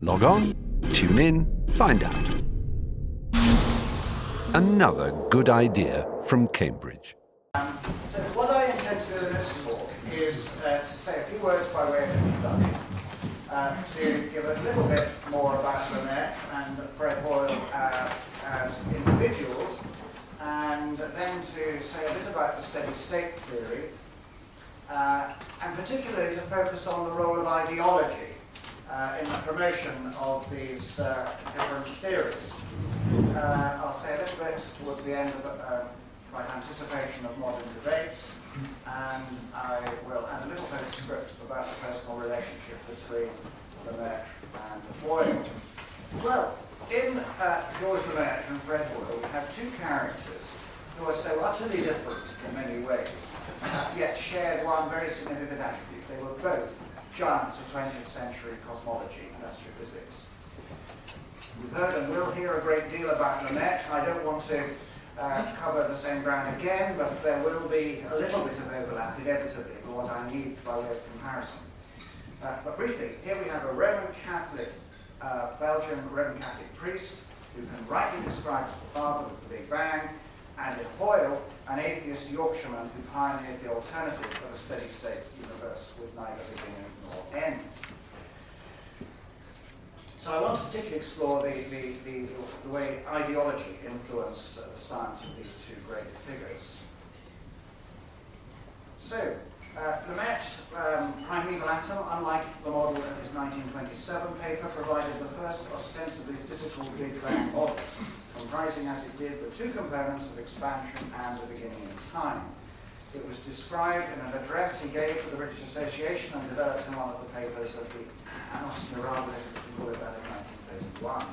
Log on, tune in, find out. Another good idea from Cambridge. So what I intend to do in this talk is to say a few words by way of introduction, to give a little bit more about Lemaître and Fred Hoyle as individuals, and then to say a bit about the steady state theory, and particularly to focus on the role of ideology in the promotion of these different theories. I'll say a little bit towards the end of my anticipation of modern debates, and I will add a little postscript about the personal relationship between Lemaître and Hoyle. Well, in George Lemaître and Fred Hoyle, we have two characters who are so utterly different in many ways, yet shared one very significant attribute. They were both giants of 20th century cosmology and astrophysics. We've heard and will hear a great deal about Lemaître. I don't want to cover the same ground again, but there will be a little bit of overlap inevitably for what I need by way of comparison. But briefly, here we have a Roman Catholic, Belgian Roman Catholic priest who can rightly describe as the father of the Big Bang, and in Hoyle, an atheist Yorkshireman who pioneered the alternative of a steady-state universe with neither beginning nor end. So I want to particularly explore the way ideology influenced the science of these two great figures. So, Lemaître's primeval atom, unlike the model of his 1927 paper, provided the first ostensibly physical Big Bang model, comprising as it did the two components of expansion and the beginning in time. It was described in an address he gave to the British Association and developed in one of the papers of the Annus Mirabilis, if you call it that, in 1931.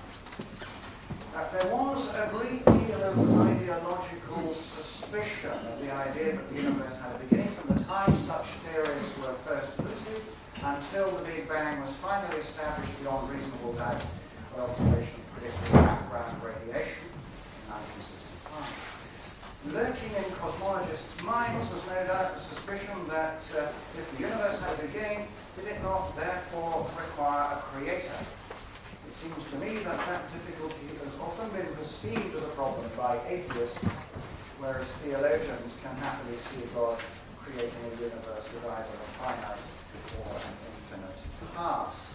There was a great deal of ideological suspicion of the idea that the universe had a beginning from the time such theories were first mooted until the Big Bang was finally established beyond reasonable doubt by observation of predicted background radiation in 1965. Lurking in cosmologists' minds was no doubt the suspicion that if the universe had a beginning, did it not therefore require a creator? It seems to me that that difficulty has often been perceived as a problem by atheists, whereas theologians can happily see God creating a universe with either a finite or an infinite past.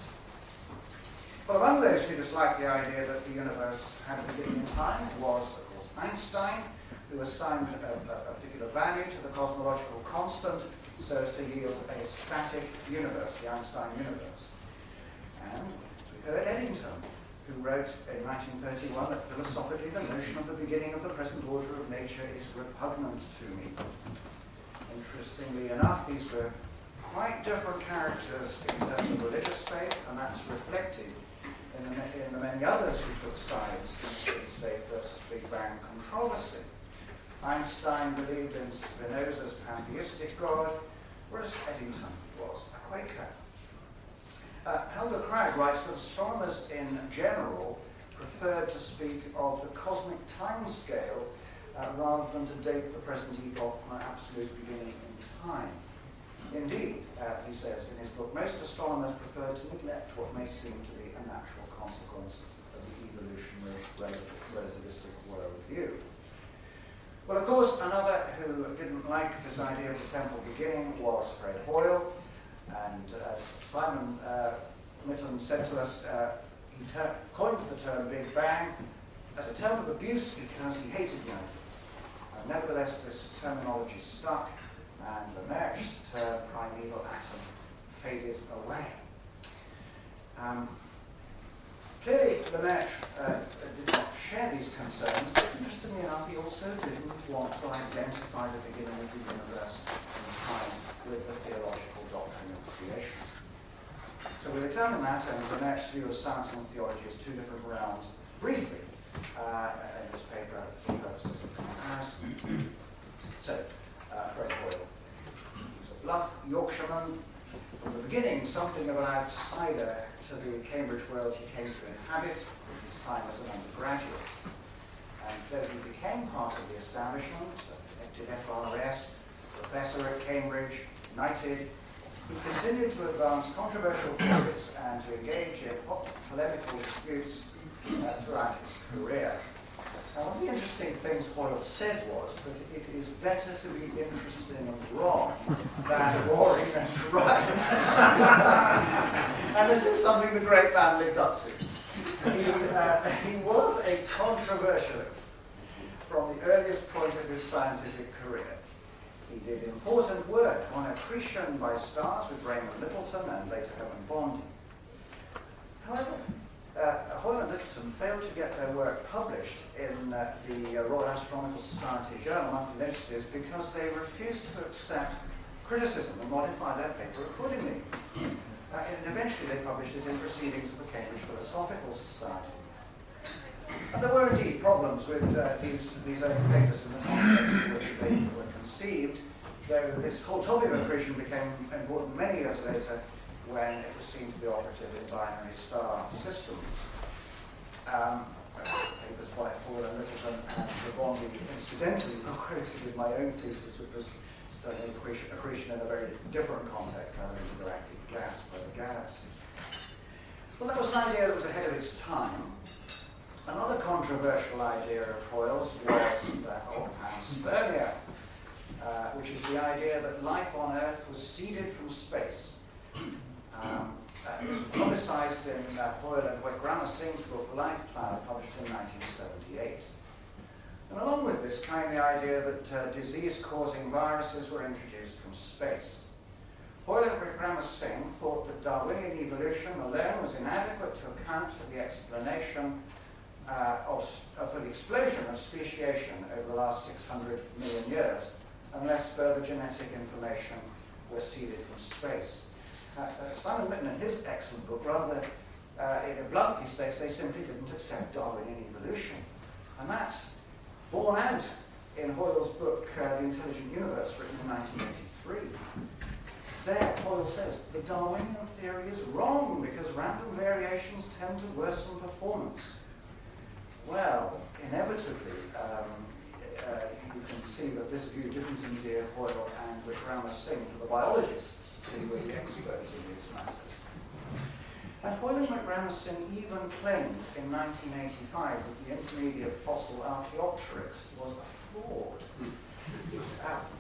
But among those who disliked the idea that the universe had a beginning in time was, of course, Einstein, who assigned a particular value to the cosmological constant so as to yield a static universe, the Einstein universe. And we heard Eddington, who wrote in 1931 that philosophically the notion of the beginning of the present order of nature is repugnant to me. Interestingly enough, these were quite different characters in terms of religious faith, and that's reflected in the many others who took sides in the steady-state versus Big Bang controversy. Einstein believed in Spinoza's pantheistic God, whereas Eddington was a Quaker. Helga Cragg writes that astronomers in general preferred to speak of the cosmic time scale rather than to date the present epoch from an absolute beginning in time. Indeed, he says in his book, most astronomers prefer to neglect what may seem to be a natural consequence of the evolutionary relativistic worldview. Well, of course, another who didn't like this idea of the temporal beginning was Fred Hoyle, and as Simon Mitton said to us, he coined the term Big Bang as a term of abuse because he hated the idea. Nevertheless, this terminology stuck, and Lemaître's term primeval atom faded away. Clearly, Lemaître did not share these concerns, but interestingly enough, he also didn't want to identify the beginning of the universe in time with the theological doctrine of creation. So we'll examine that and Lemaître's view of science and theology as two different realms, briefly, in this paper for purposes of comparison. So, Fred Hoyle. He's a bluff Yorkshireman. From the beginning, something of an outsider to the Cambridge world he came to inhabit in his time as an undergraduate. And though he became part of the establishment, elected FRS, professor at Cambridge, knighted, He continued to advance controversial theories and to engage in hot polemical disputes throughout his career. Now, one of the interesting things Hoyle said was that it is better to be interesting and wrong than boring and right. And this is something the great man lived up to. He was a controversialist from the earliest point of his scientific career. He did important work on accretion by stars with Raymond Littleton and later Herman Bondi. However, Hoyle and Littleton failed to get their work published in the Royal Astronomical Society Journal Monthly Notices because they refused to accept criticism and modify their paper accordingly. And eventually they published it in Proceedings of the Cambridge Philosophical Society. And there were indeed problems with these early papers in the context in which they were conceived, though this whole topic of accretion became important many years later when it was seen to be operative in binary star systems. Papers by Hoyle and Littleton and Bondi incidentally were quoted in my own thesis, which was studying accretion in a very different context, having intergalactic gas by the galaxy. Well, that was an idea that was ahead of its time. Another controversial idea of Hoyle's was panspermia, which is the idea that life on Earth was seeded from space. It was publicized in Hoyle and Wickramer Singh's book Life Cloud, published in 1978. And along with this came the idea that disease-causing viruses were introduced from space. Hoyle and Wickramer Singh thought that Darwinian evolution alone was inadequate to account for the explanation for the explosion of speciation over the last 600 million years, unless further genetic information was seeded from space. Simon Mitten, in his excellent book, rather bluntly states they simply didn't accept Darwinian evolution. And that's borne out in Hoyle's book, The Intelligent Universe, written in 1983. There, Hoyle says, the Darwinian theory is wrong because random variations tend to worsen performance. Well, inevitably, you can see that this view didn't endear Hoyle and Wickramer Singh to the biologists who were the experts in these matters. And Hoyle and Wickramer Singh even claimed in 1985 that the intermediate fossil Archaeopteryx was a fraud.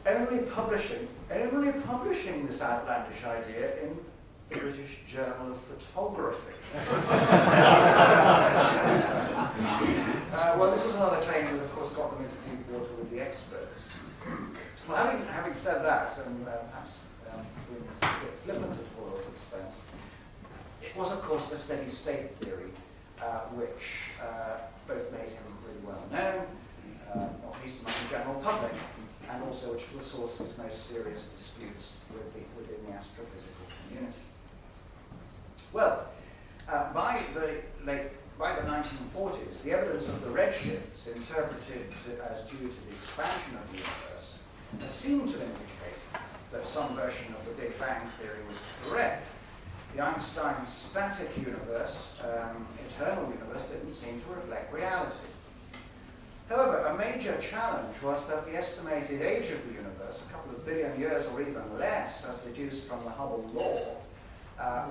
Only publishing this outlandish idea in the British Journal of Photography. Well, this was another claim that, of course, got them into deep water with the experts. Well, having said that, and perhaps being a bit flippant at Hoyle's expense, it was, of course, the steady-state theory, which both made him really well known, not least among the general public, and also which was the source of his most serious disputes within the astrophysical community. Well, by the 1940s, the evidence of the redshifts interpreted as due to the expansion of the universe seemed to indicate that some version of the Big Bang theory was correct. The Einstein static universe, eternal universe, didn't seem to reflect reality. However, a major challenge was that the estimated age of the universe, a couple of billion years or even less, as deduced from the Hubble law,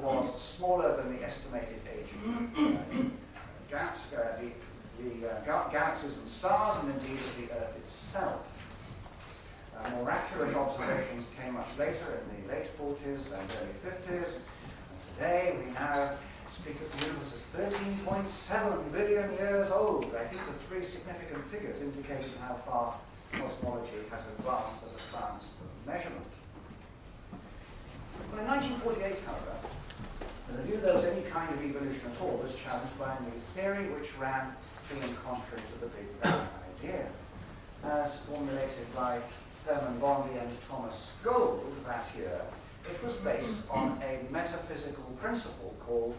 was smaller than the estimated age of galaxies and stars, and indeed of the Earth itself. More accurate observations came much later in the late 40s and early 50s, and today we now speak of the universe as 13.7 billion years old. I think the three significant figures indicating how far cosmology has advanced as a science of measurement. Well, in 1948, however, the view there was any kind of evolution at all was challenged by a new theory which ran clean contrary to the Big Bang idea. As formulated by Herman Bondi and Thomas Gould that year, it was based on a metaphysical principle called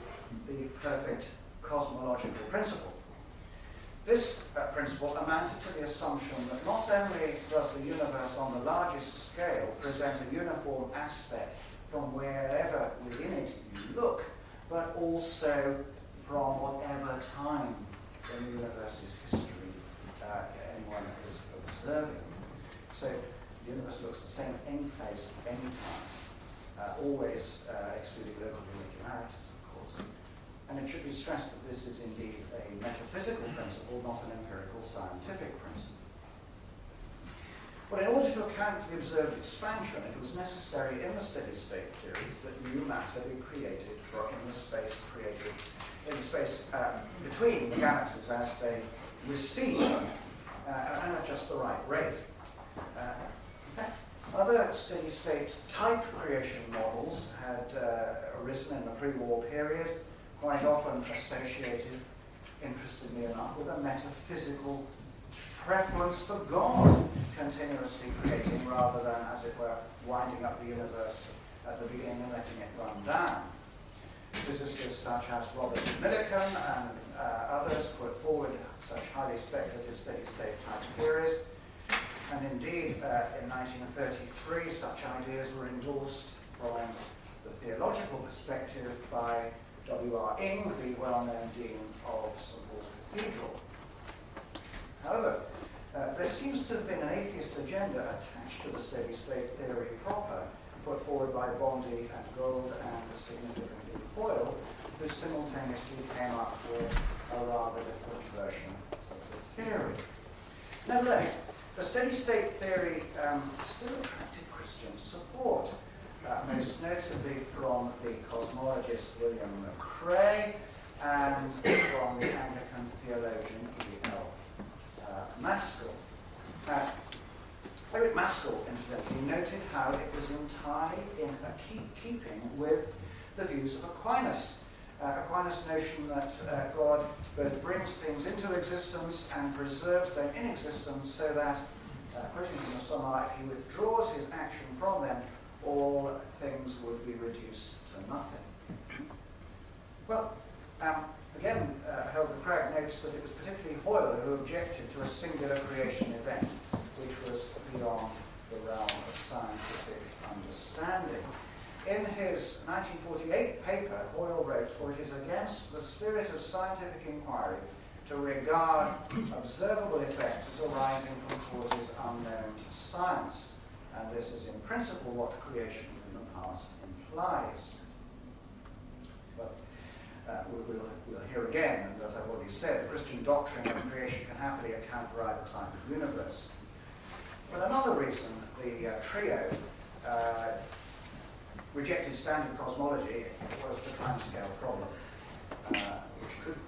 the perfect cosmological principle. This principle amounted to the assumption that not only does the universe on the largest scale present a uniform aspect from wherever within it you look, but also from whatever time in the universe's history anyone is observing. So the universe looks the same any place, any time. always excluding local irregularities, of course. And it should be stressed that this is indeed a metaphysical principle, not an empirical scientific principle. Well, in order to account for the observed expansion, it was necessary in the steady-state theories that new matter be created in the space between the galaxies as they recede, and at just the right rate. In fact, other steady-state type creation models had arisen in the pre-war period, quite often associated, interestingly enough, with a metaphysical preference for God continuously creating rather than, as it were, winding up the universe at the beginning and letting it run down. Physicists such as Robert Millikan and others put forward such highly speculative steady-state type theories, and indeed in 1933 such ideas were endorsed from the theological perspective by W.R. Ing, the well-known Dean of St. Paul's Cathedral. However, there seems to have been an atheist agenda attached to the steady-state theory proper, put forward by Bondi and Gould and significantly Hoyle, who simultaneously came up with a rather different version of the theory. Nevertheless, the steady-state theory still attracted Christian support, most notably from the cosmologist William McCrea and from the Anglican theologian E.L. Maskell. Eric Maskell, incidentally, noted how it was entirely in keeping with the views of Aquinas. Aquinas' notion that God both brings things into existence and preserves them in existence so that, quoting from the Summa, if he withdraws his action from them, all things would be reduced to nothing. Well, again, Helga Cragg notes that it was particularly Hoyle who objected to a singular creation event, which was beyond the realm of scientific understanding. In his 1948 paper, Hoyle wrote, "For it is against the spirit of scientific inquiry to regard observable effects as arising from causes unknown to science, and this is in principle what creation in the past implies." Well, we'll hear again, and as I've already said, the Christian doctrine of creation can happily account for either type of universe. But another reason the trio rejected standard cosmology was the timescale problem, which could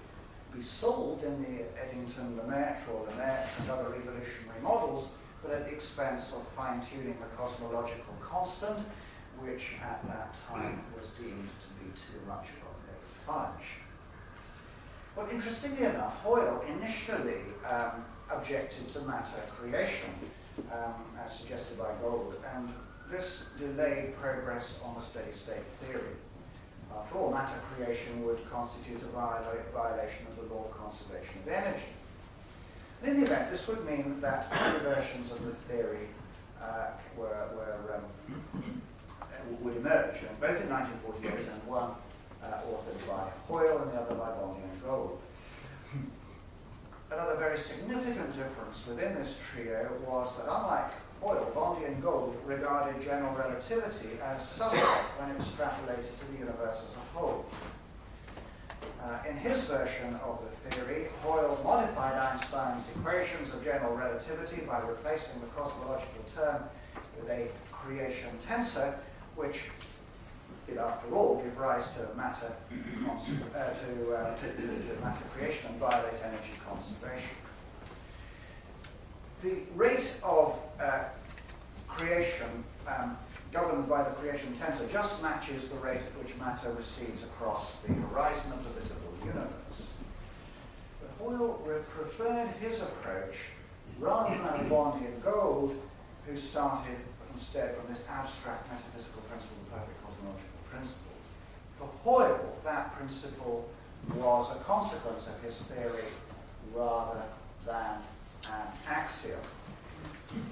be solved in the Eddington Lemaître or Lemaître and other evolutionary models, but at the expense of fine-tuning the cosmological constant, which at that time was deemed to be too much of a fudge. Well, interestingly enough, Hoyle initially objected to matter creation, as suggested by Gould, and this delayed progress on the steady-state theory. After all, matter creation would constitute a violation of the law of conservation of energy. And in the event, this would mean that two versions of the theory would emerge, and both in 1948 and one authored by Hoyle and the other by Bondi and Gould. Another very significant difference within this trio was that, unlike Hoyle, Bondi and Gould regarded general relativity as suspect when extrapolated to the universe as a whole. In his version of the theory, Hoyle modified Einstein's equations of general relativity by replacing the cosmological term with a creation tensor, which did, after all, give rise to matter matter creation and violate energy conservation. The rate of creation governed by the creation tensor just matches the rate at which matter recedes across the horizon of the visible universe. But Hoyle preferred his approach rather than Bondi and Gould, who started instead from this abstract metaphysical principle, the perfect cosmological principle. For Hoyle, that principle was a consequence of his theory rather than an axiom.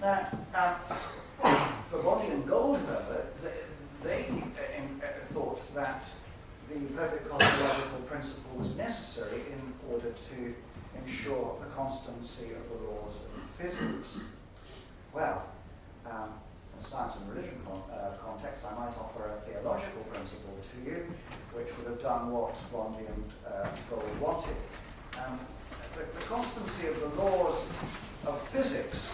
Now, for Bondi and Gould, however, they thought that the perfect cosmological principle was necessary in order to ensure the constancy of the laws of physics. Well, In a science and religion context, I might offer a theological principle to you, which would have done what Bondi and Gould wanted. The constancy of the laws of physics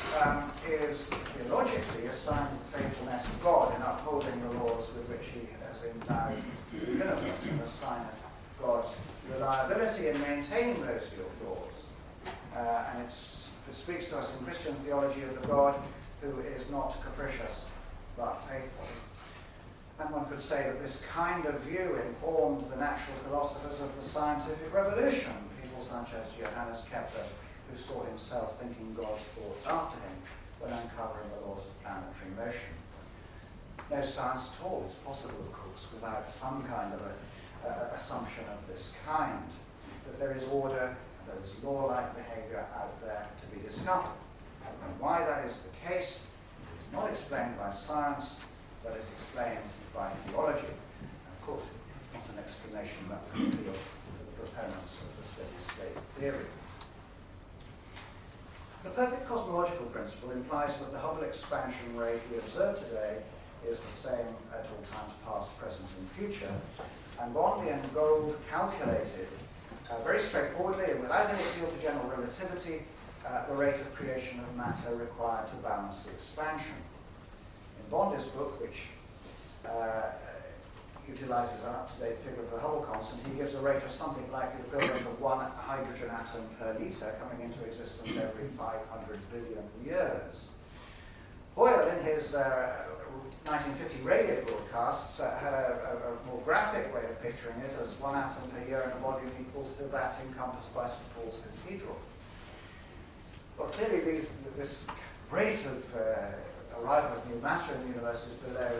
is theologically a sign of the faithfulness of God in upholding the laws with which he has endowed the universe, and a sign of God's reliability in maintaining those laws. And it speaks to us in Christian theology of the God who is not capricious but faithful. And one could say that this kind of view informed the natural philosophers of the scientific revolution, people such as Johannes Kepler, who saw himself thinking God's thoughts after him when uncovering the laws of planetary motion. No science at all is possible, of course, without some kind of assumption of this kind, that there is order, and there is law-like behavior out there to be discovered. And why that is the case is not explained by science, but is explained by theology. And of course, it's not an explanation that would appeal to the proponents of the steady-state theory. The perfect cosmological principle implies that the Hubble expansion rate we observe today is the same at all times past, present, and future. And Bondi and Gould calculated very straightforwardly and without any appeal to general relativity the rate of creation of matter required to balance the expansion. In Bondi's book, which utilizes an up-to-date figure of the Hubble constant, he gives a rate of something like the equivalent of 1 hydrogen atom per litre coming into existence every 500 billion years. Hoyle, in his 1950 radio broadcasts, had a more graphic way of picturing it as 1 atom per year in a volume equal to that encompassed by St. Paul's Cathedral. Well, clearly this rate of arrival of new matter in the universe is below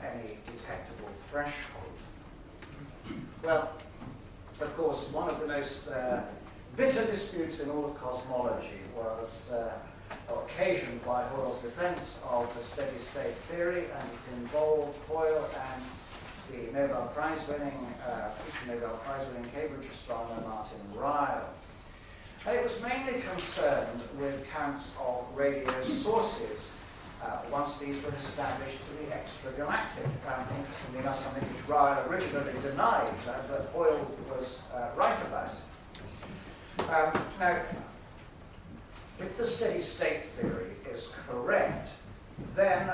any detectable threshold. Well, of course, one of the most bitter disputes in all of cosmology was occasioned by Hoyle's defense of the steady-state theory, and it involved Hoyle and the Nobel Prize-winning, future Nobel Prize-winning Cambridge astronomer Martin Ryle. And it was mainly concerned with counts of radio sources once these were established to be extragalactic. Interestingly enough, something which Ryle originally denied, but Hoyle was right about. Now, if the steady-state theory is correct, then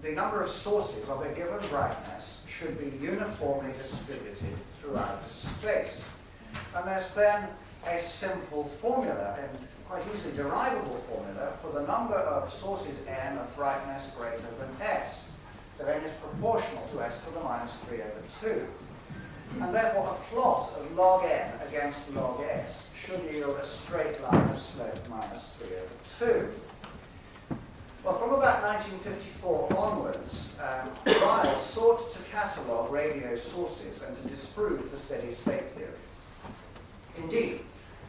the number of sources of a given brightness should be uniformly distributed throughout space. And there's then a simple formula, and quite easily derivable formula, for the number of sources n of brightness greater than s. So n is proportional to s to the minus 3 over 2. And therefore a plot of log n against log s should yield a straight line of slope minus 3 over 2. Well, from about 1954 onwards, Ryle sought to catalogue radio sources and to disprove the steady-state theory. Indeed,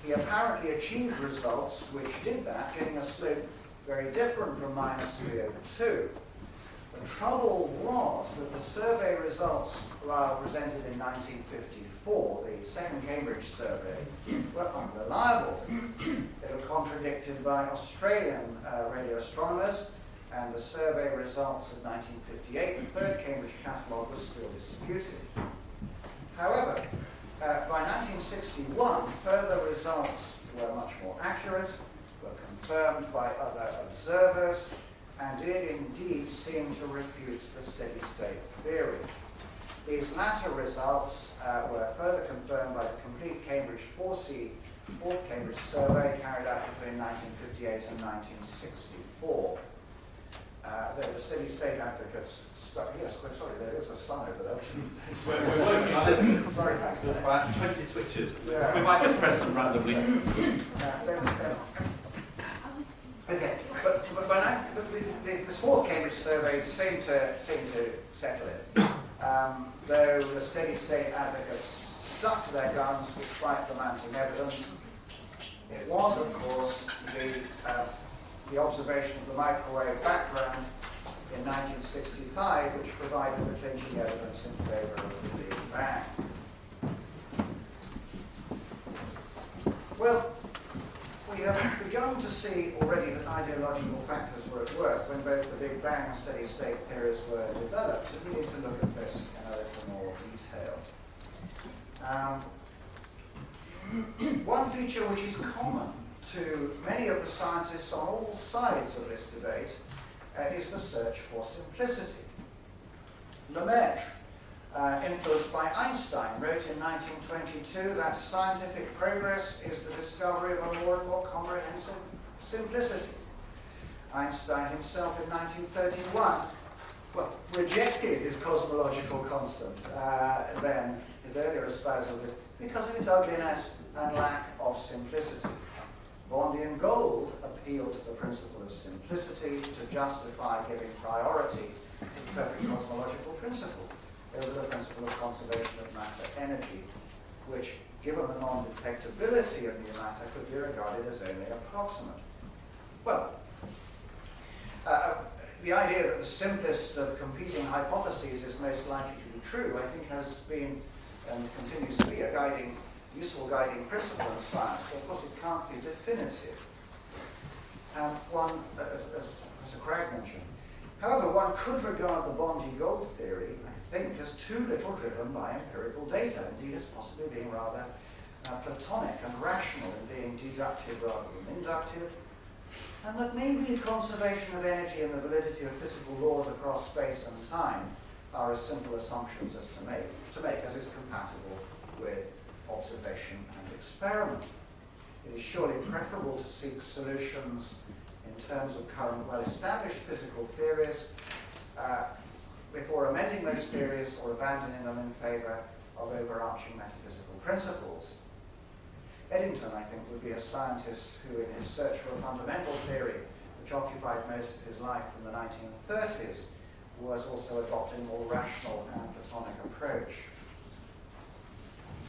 he apparently achieved results which did that, getting a slope very different from minus 3 over 2. The trouble was that the survey results Ryle presented in 1954, the second Cambridge survey, were unreliable. They were contradicted by Australian radio astronomers, and the survey results of 1958, the third Cambridge catalogue, was still disputed. However, by 1961, further results were much more accurate, were confirmed by other observers, and did indeed seem to refute the steady-state theory. These latter results were further confirmed by the complete Cambridge 4C, fourth Cambridge survey carried out between 1958 and 1964. The steady-state advocates yes, sorry, there is a sun over there. We're working on this. Sorry, there's about 20 switches. Yeah. We might just press them randomly. Okay, but now, this fourth Cambridge survey seemed to settle it. Though the steady-state advocates stuck to their guns despite the mounting evidence, it was, of course, the observation of the microwave background in 1965 which provided the clinching evidence in favour of the Big Bang. Well, we have begun to see already that ideological factors were at work when both the Big Bang and steady state theories were developed. So we need to look at this in a little more detail. One feature which is common to many of the scientists on all sides of this debate is the search for simplicity. Lemaître, influenced by Einstein, wrote in 1922 that scientific progress is the discovery of a more and more comprehensive simplicity. Einstein himself in 1931, rejected his cosmological constant, then his earlier espousal of it, because of its ugliness and lack of simplicity. Bondian Gold appealed to the principle of simplicity to justify giving priority to the perfect cosmological principle over the principle of conservation of matter energy, which, given the non-detectability of new matter, could be regarded as only approximate. Well, the idea that the simplest of competing hypotheses is most likely to be true, I think, has been and continues to be a useful guiding principle in science. But of course, it can't be definitive. One, as Professor Cragg mentioned, however, one could regard the Bondi-Gold theory, I think, as too little driven by empirical data, indeed as possibly being rather platonic and rational in being deductive rather than inductive, and that maybe the conservation of energy and the validity of physical laws across space and time are as simple assumptions as to make as is compatible with observation and experiment. It is surely preferable to seek solutions in terms of current well-established physical theories before amending those theories or abandoning them in favour of overarching metaphysical principles. Eddington, I think, would be a scientist who, in his search for a fundamental theory, which occupied most of his life from the 1930s, was also adopting a more rational and platonic approach.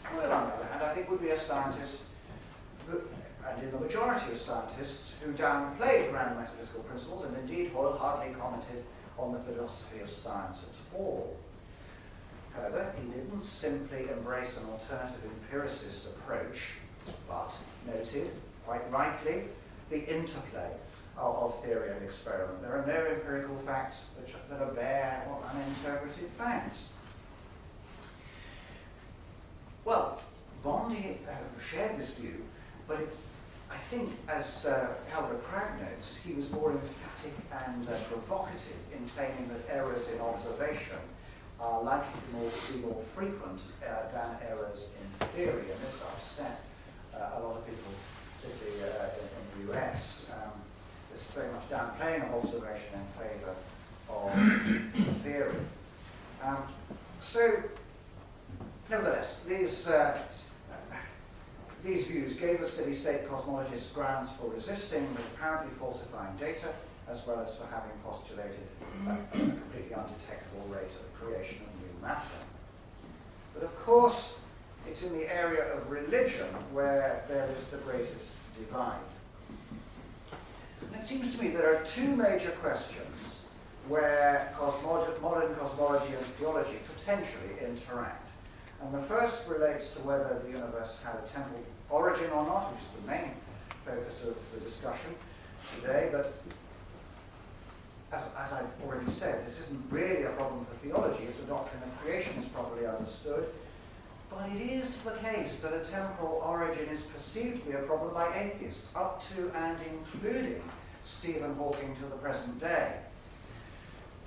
Hoyle, on the other hand, I think would be a scientist, and in the majority of scientists, who downplayed grand metaphysical principles, and indeed Hoyle hardly commented on the philosophy of science at all. However, he didn't simply embrace an alternative empiricist approach, but noted, quite rightly, the interplay of theory and experiment. There are no empirical facts that are bare or uninterpreted facts. Well, Bondi shared this view, but I think, as Helga Cragg notes, he was more emphatic and provocative in claiming that errors in observation are likely to be more frequent than errors in theory, and this upset a lot of people, particularly in the US. This very much downplaying of observation in favour of theory. So, nevertheless, these views gave the steady-state cosmologists grounds for resisting the apparently falsifying data, as well as for having postulated a completely undetectable rate of creation of new matter. But of course, it's in the area of religion where there is the greatest divide. And it seems to me there are two major questions where modern cosmology and theology potentially interact. And the first relates to whether the universe had a temporal origin or not, which is the main focus of the discussion today. But as I've already said, this isn't really a problem for theology if the doctrine of creation is properly understood. But it is the case that a temporal origin is perceived to be a problem by atheists, up to and including Stephen Hawking to the present day.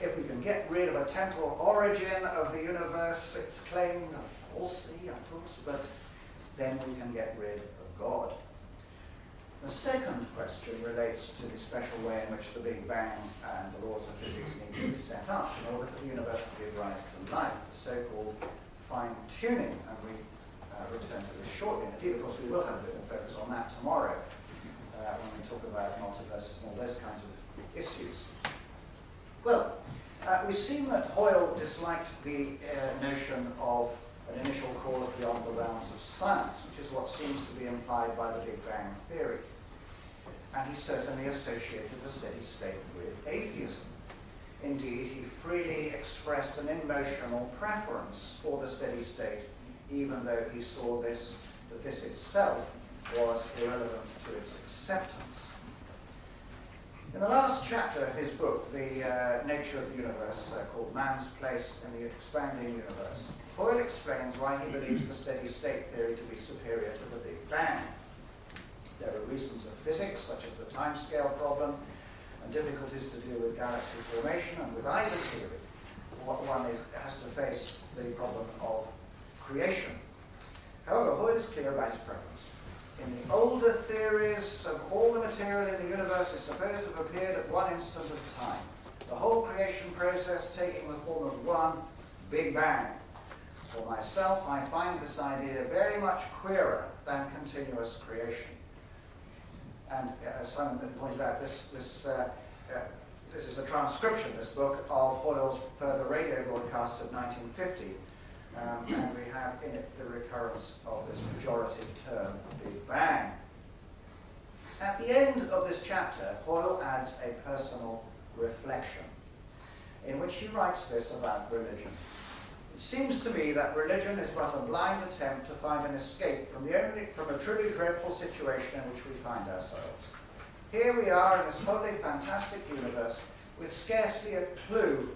If we can get rid of a temporal origin of the universe, it's claimed falsely, of course, but then we can get rid of God. The second question relates to the special way in which the Big Bang and the laws of physics need to be set up in order for the universe to give rise to life, the so-called fine-tuning, and we return to this shortly. Indeed, of course, we will have a bit of focus on that tomorrow when we talk about multiverses and all those kinds of issues. Well, we've seen that Hoyle disliked the notion of an initial cause beyond the realms of science, which is what seems to be implied by the Big Bang theory. And he certainly associated the steady state with atheism. Indeed, he freely expressed an emotional preference for the steady state, even though he saw that this itself was irrelevant to its acceptance. In the last chapter of his book, The Nature of the Universe, called Man's Place in the Expanding Universe, Hoyle explains why he believes the steady-state theory to be superior to the Big Bang. There are reasons of physics, such as the timescale problem, and difficulties to deal with galaxy formation, and with either theory, one has to face the problem of creation. However, Hoyle is clear about his preference. In the older theories of all the material in the universe is supposed to have appeared at one instant of time, the whole creation process taking the form of one Big Bang. For myself, I find this idea very much queerer than continuous creation. And as Simon pointed out, this is a transcription, this book, of Hoyle's further radio broadcasts of 1950. And we have in it the recurrence of this pejorative term, Big Bang. At the end of this chapter, Hoyle adds a personal reflection, in which he writes this about religion. It seems to me that religion is but a blind attempt to find an escape from a truly dreadful situation in which we find ourselves. Here we are in this wholly fantastic universe with scarcely a clue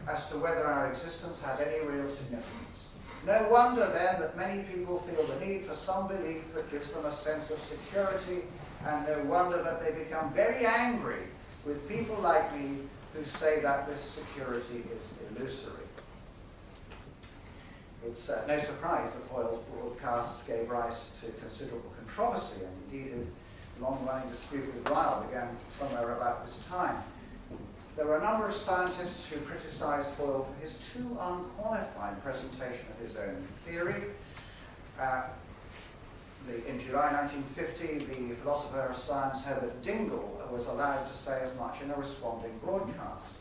as to whether our existence has any real significance. No wonder then that many people feel the need for some belief that gives them a sense of security, and no wonder that they become very angry with people like me who say that this security is illusory. It's no surprise that Hoyle's broadcasts gave rise to considerable controversy, and indeed his long-running dispute with Ryle began somewhere about this time. There were a number of scientists who criticized Hoyle for his too unqualified presentation of his own theory. In July 1950, the philosopher of science Herbert Dingle was allowed to say as much in a responding broadcast.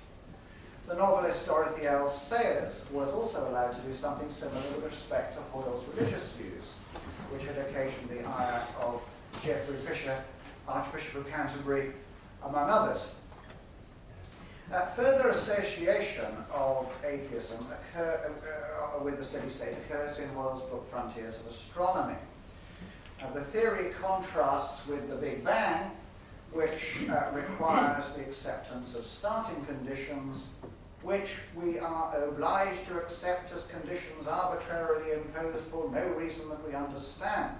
The novelist Dorothy L. Sayers was also allowed to do something similar with respect to Hoyle's religious views, which had occasioned the ire of Geoffrey Fisher, Archbishop of Canterbury, among others. Further association of atheism with the steady state occurs in Hoyle's book Frontiers of Astronomy. The theory contrasts with the Big Bang, which requires the acceptance of starting conditions which we are obliged to accept as conditions arbitrarily imposed for no reason that we understand.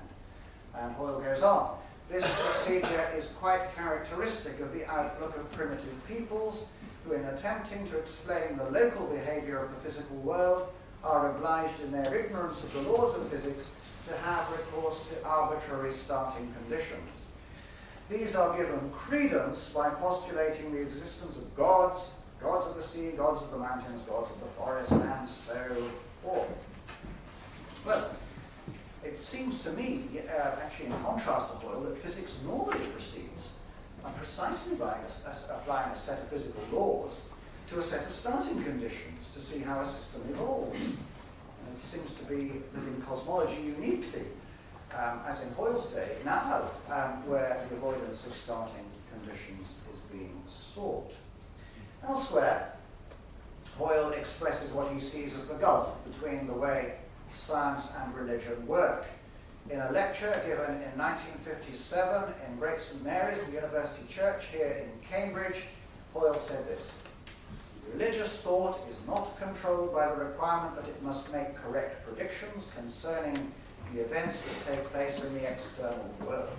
And Hoyle goes on. This procedure is quite characteristic of the outlook of primitive peoples, who in attempting to explain the local behavior of the physical world are obliged in their ignorance of the laws of physics to have recourse to arbitrary starting conditions. These are given credence by postulating the existence of gods, gods of the sea, gods of the mountains, gods of the forest, and so forth. Well, it seems to me, actually in contrast to Hoyle, that physics normally proceeds precisely by applying a set of physical laws to a set of starting conditions to see how a system evolves. And it seems to be that in cosmology uniquely, as in Hoyle's day, now where the avoidance of starting conditions is being sought. Elsewhere, Hoyle expresses what he sees as the gulf between the way science and religion work. In a lecture given in 1957 in Great St Mary's, the University Church here in Cambridge, Hoyle said this: "Religious thought is not controlled by the requirement that it must make correct predictions concerning the events that take place in the external world.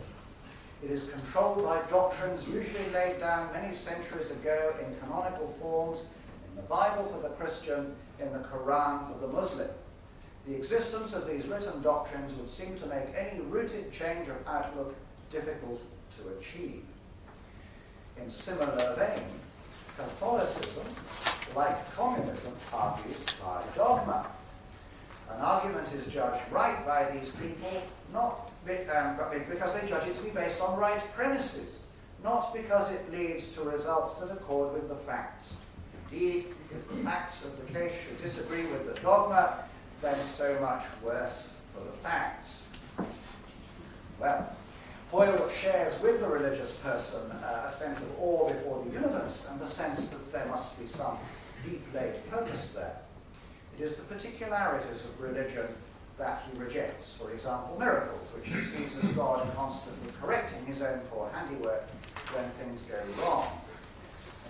It is controlled by doctrines usually laid down many centuries ago in canonical forms, in the Bible for the Christian, in the Quran for the Muslim. The existence of these written doctrines would seem to make any rooted change of outlook difficult to achieve." In similar vein, Catholicism, like communism, argues by dogma. An argument is judged right by these people, not because they judge it to be based on right premises, not because it leads to results that accord with the facts. Indeed, if the facts of the case should disagree with the dogma, then so much worse for the facts. Well, Hoyle shares with the religious person a sense of awe before the universe and the sense that there must be some deep-laid purpose there. It is the particularities of religion that he rejects. For example, miracles, which he sees as God constantly correcting his own poor handiwork when things go wrong.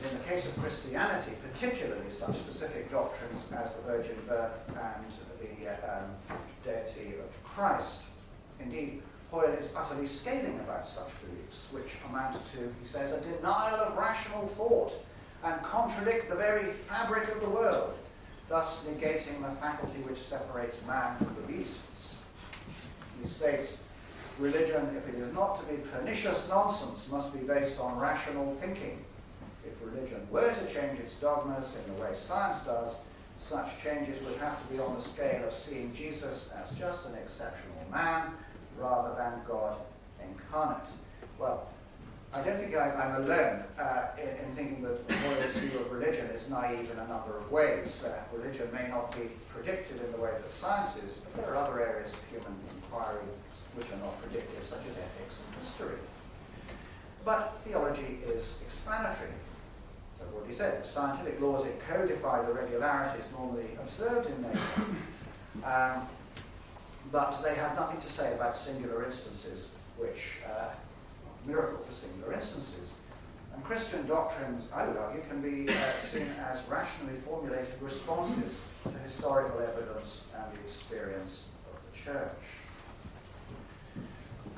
And in the case of Christianity, particularly such specific doctrines as the virgin birth and the deity of Christ. Indeed, Hoyle is utterly scathing about such beliefs, which amount to, he says, a denial of rational thought and contradict the very fabric of the world, thus negating the faculty which separates man from the beasts. He states, religion, if it is not to be pernicious nonsense, must be based on rational thinking. If religion were to change its dogmas in the way science does, such changes would have to be on the scale of seeing Jesus as just an exceptional man rather than God incarnate. Well, I don't think I'm alone in thinking that Hoyle's view of religion is naive in a number of ways. Religion may not be predicted in the way that science is, but there are other areas of human inquiry which are not predictive, such as ethics and history. But theology is explanatory. So what he said, scientific laws that codify the regularities normally observed in nature, but they have nothing to say about singular instances, which miracles are singular instances. And Christian doctrines, I would argue, can be seen as rationally formulated responses to historical evidence and the experience of the Church.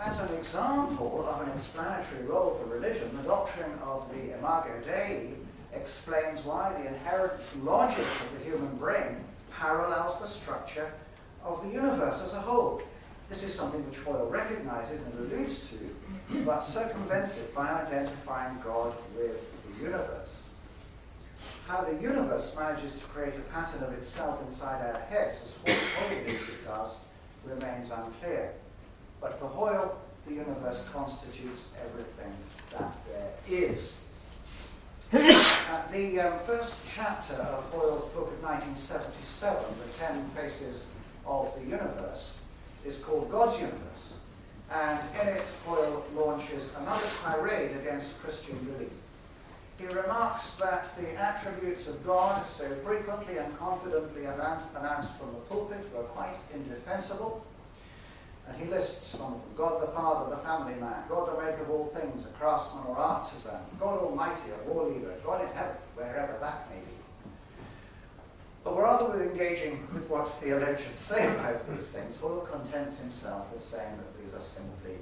As an example of an explanatory role for religion, the doctrine of the Imago Dei explains why the inherent logic of the human brain parallels the structure of the universe as a whole. This is something which Hoyle recognizes and alludes to, but circumvents it by identifying God with the universe. How the universe manages to create a pattern of itself inside our heads, as Hoyle believes it does, remains unclear. But for Hoyle, the universe constitutes everything that there is. The first chapter of Hoyle's book of 1977, The 10 Faces of the Universe, is called God's Universe. And in it, Hoyle launches another tirade against Christian belief. He remarks that the attributes of God, so frequently and confidently announced from the pulpit, were quite indefensible. And he lists some of them: God the Father, the family man, God the maker of all things, a craftsman or artisan, God Almighty, a war leader, God in heaven, wherever that may be. But rather than engaging with what theologians say about these things, Hoyle contents himself with saying that these are simply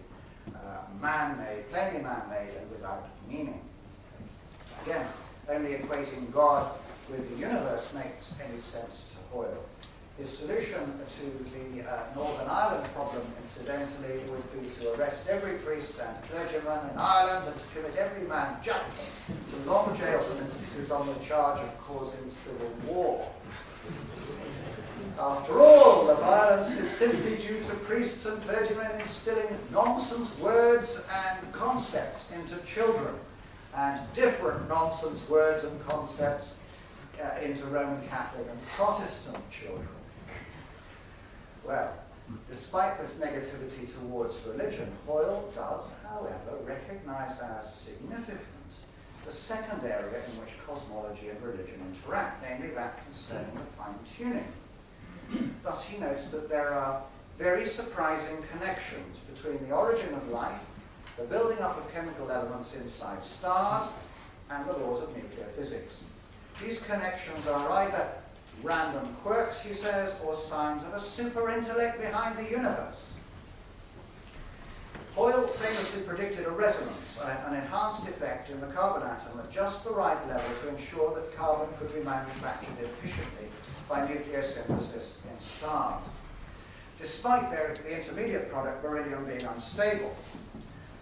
man-made, plainly man-made, and without meaning. Again, only equating God with the universe makes any sense to Hoyle. His solution to the Northern Ireland problem, incidentally, would be to arrest every priest and clergyman in Ireland and to commit every man Jackman to long jail sentences on the charge of causing civil war. After all, the violence is simply due to priests and clergymen instilling nonsense words and concepts into children, and different nonsense words and concepts into Roman Catholic and Protestant children. Well, despite this negativity towards religion, Hoyle does, however, recognize as significant the second area in which cosmology and religion interact, namely that concerning the fine-tuning. Thus, he notes that there are very surprising connections between the origin of life, the building up of chemical elements inside stars, and the laws of nuclear physics. These connections are either random quirks, he says, or signs of a super-intellect behind the universe. Hoyle famously predicted a resonance, an enhanced effect in the carbon atom at just the right level to ensure that carbon could be manufactured efficiently by nucleosynthesis in stars. Despite the intermediate product, beryllium, being unstable,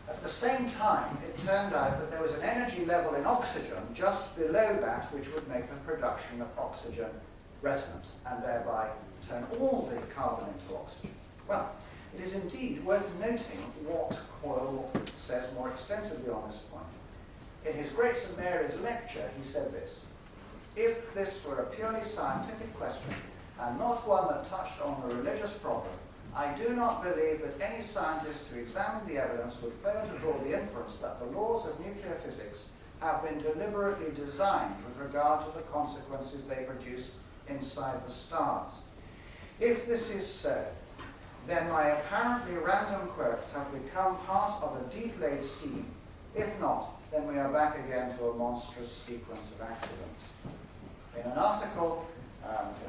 at the same time, it turned out that there was an energy level in oxygen just below that which would make the production of oxygen resonant, and thereby turn all the carbon into oxygen. Well, it is indeed worth noting what Hoyle says more extensively on this point. In his Great St. Mary's lecture, he said this: if this were a purely scientific question, and not one that touched on the religious problem, I do not believe that any scientist who examined the evidence would fail to draw the inference that the laws of nuclear physics have been deliberately designed with regard to the consequences they produce inside the stars. If this is so, then my apparently random quirks have become part of a deep-laid scheme. If not, then we are back again to a monstrous sequence of accidents. In an article,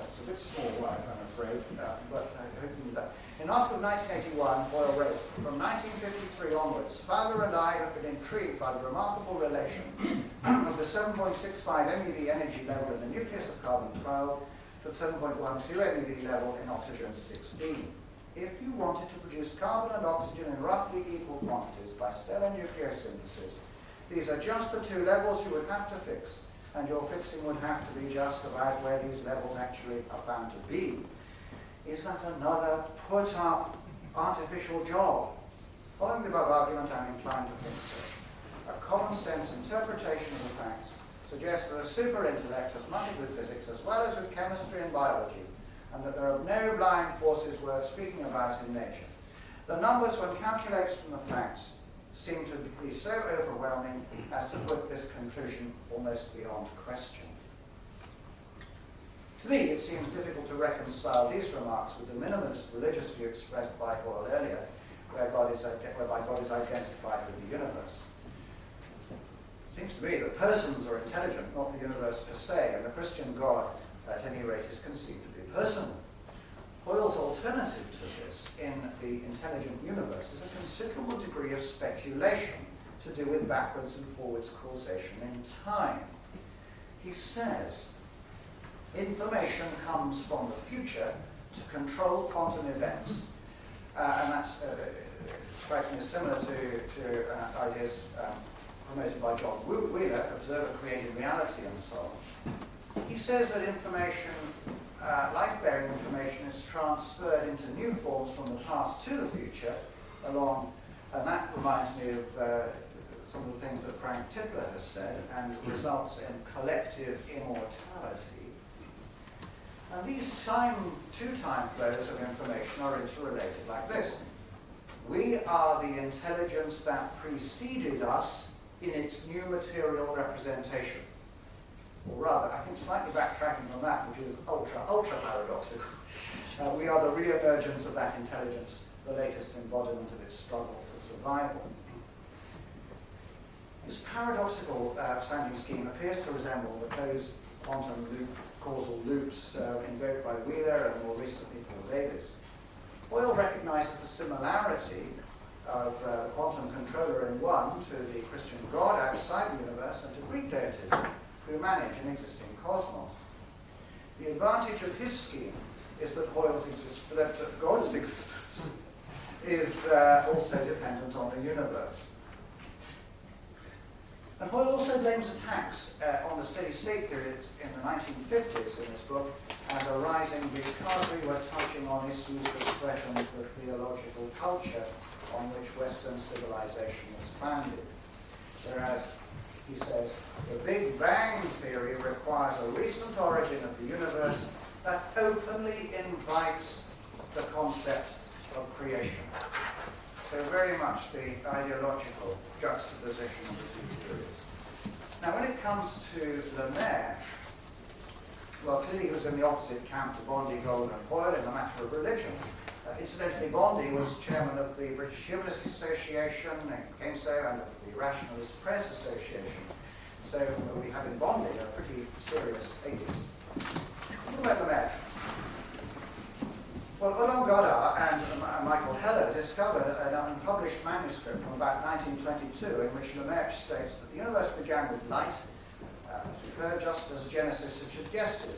it's a bit small, I'm afraid, but I hope you knew that. In an article of 1981, Hoyle wrote, from 1953 onwards, Fowler and I have been intrigued by the remarkable relation of the 7.65 MeV energy level in the nucleus of carbon-12 to the 7.12 MeV level in oxygen-16. If you wanted to produce carbon and oxygen in roughly equal quantities by stellar nucleosynthesis, these are just the two levels you would have to fix, and your fixing would have to be just about where these levels actually are found to be. Is that another put-up artificial job? Following the above argument, I'm inclined to think so. A common-sense interpretation of the facts suggests that a super-intellect has much with physics as well as with chemistry and biology, and that there are no blind forces worth speaking about in nature. The numbers, when calculated from the facts, seem to be so overwhelming as to put this conclusion almost beyond question. To me, it seems difficult to reconcile these remarks with the minimalist religious view expressed by Hoyle earlier, whereby God is identified with the universe. It seems to me that persons are intelligent, not the universe per se, and the Christian God, at any rate, is conceived to be personal. Hoyle's alternative to this in the intelligent universe is a considerable degree of speculation to do with backwards and forwards causation in time. He says, information comes from the future to control quantum events. And that strikes me as similar to ideas promoted by John Wheeler, observer created reality and so on. He says that information, life-bearing information, is transferred into new forms from the past to the future along, and that reminds me of some of the things that Frank Tipler has said, and results in collective immortality. And these two time flows of information are interrelated like this. We are the intelligence that preceded us in its new material representation. Or rather, I think slightly backtracking from that, which is ultra paradoxical. We are the re-emergence of that intelligence, the latest embodiment of its struggle for survival. This paradoxical sounding scheme appears to resemble the closed quantum causal loops invoked by Wheeler and more recently Paul Davies. Hoyle recognizes the similarity of the quantum controller in one to the Christian God outside the universe and to Greek deities who manage an existing cosmos. The advantage of his scheme is that that God's existence is also dependent on the universe. And Hoyle also blames attacks on the steady-state period in the 1950s in this book as arising because we were touching on issues that threatened the theological culture on which Western civilization was founded. Whereas, he says, the Big Bang theory requires a recent origin of the universe that openly invites the concept of creation. So very much the ideological juxtaposition of the two theories. Now when it comes to Lemaître, well clearly he was in the opposite camp to Bondy, Golden and Hoyle in the matter of religion. Incidentally, Bondy was chairman of the British Humanist Association, and became so, and of the Rationalist Press Association. So we have in Bondy a pretty serious atheist. What about Lemaître? Well, Roland Goddard and Michael Heller discovered an unpublished manuscript from about 1922 in which Lemaître states that the universe began with light, as we've heard, just as Genesis had suggested.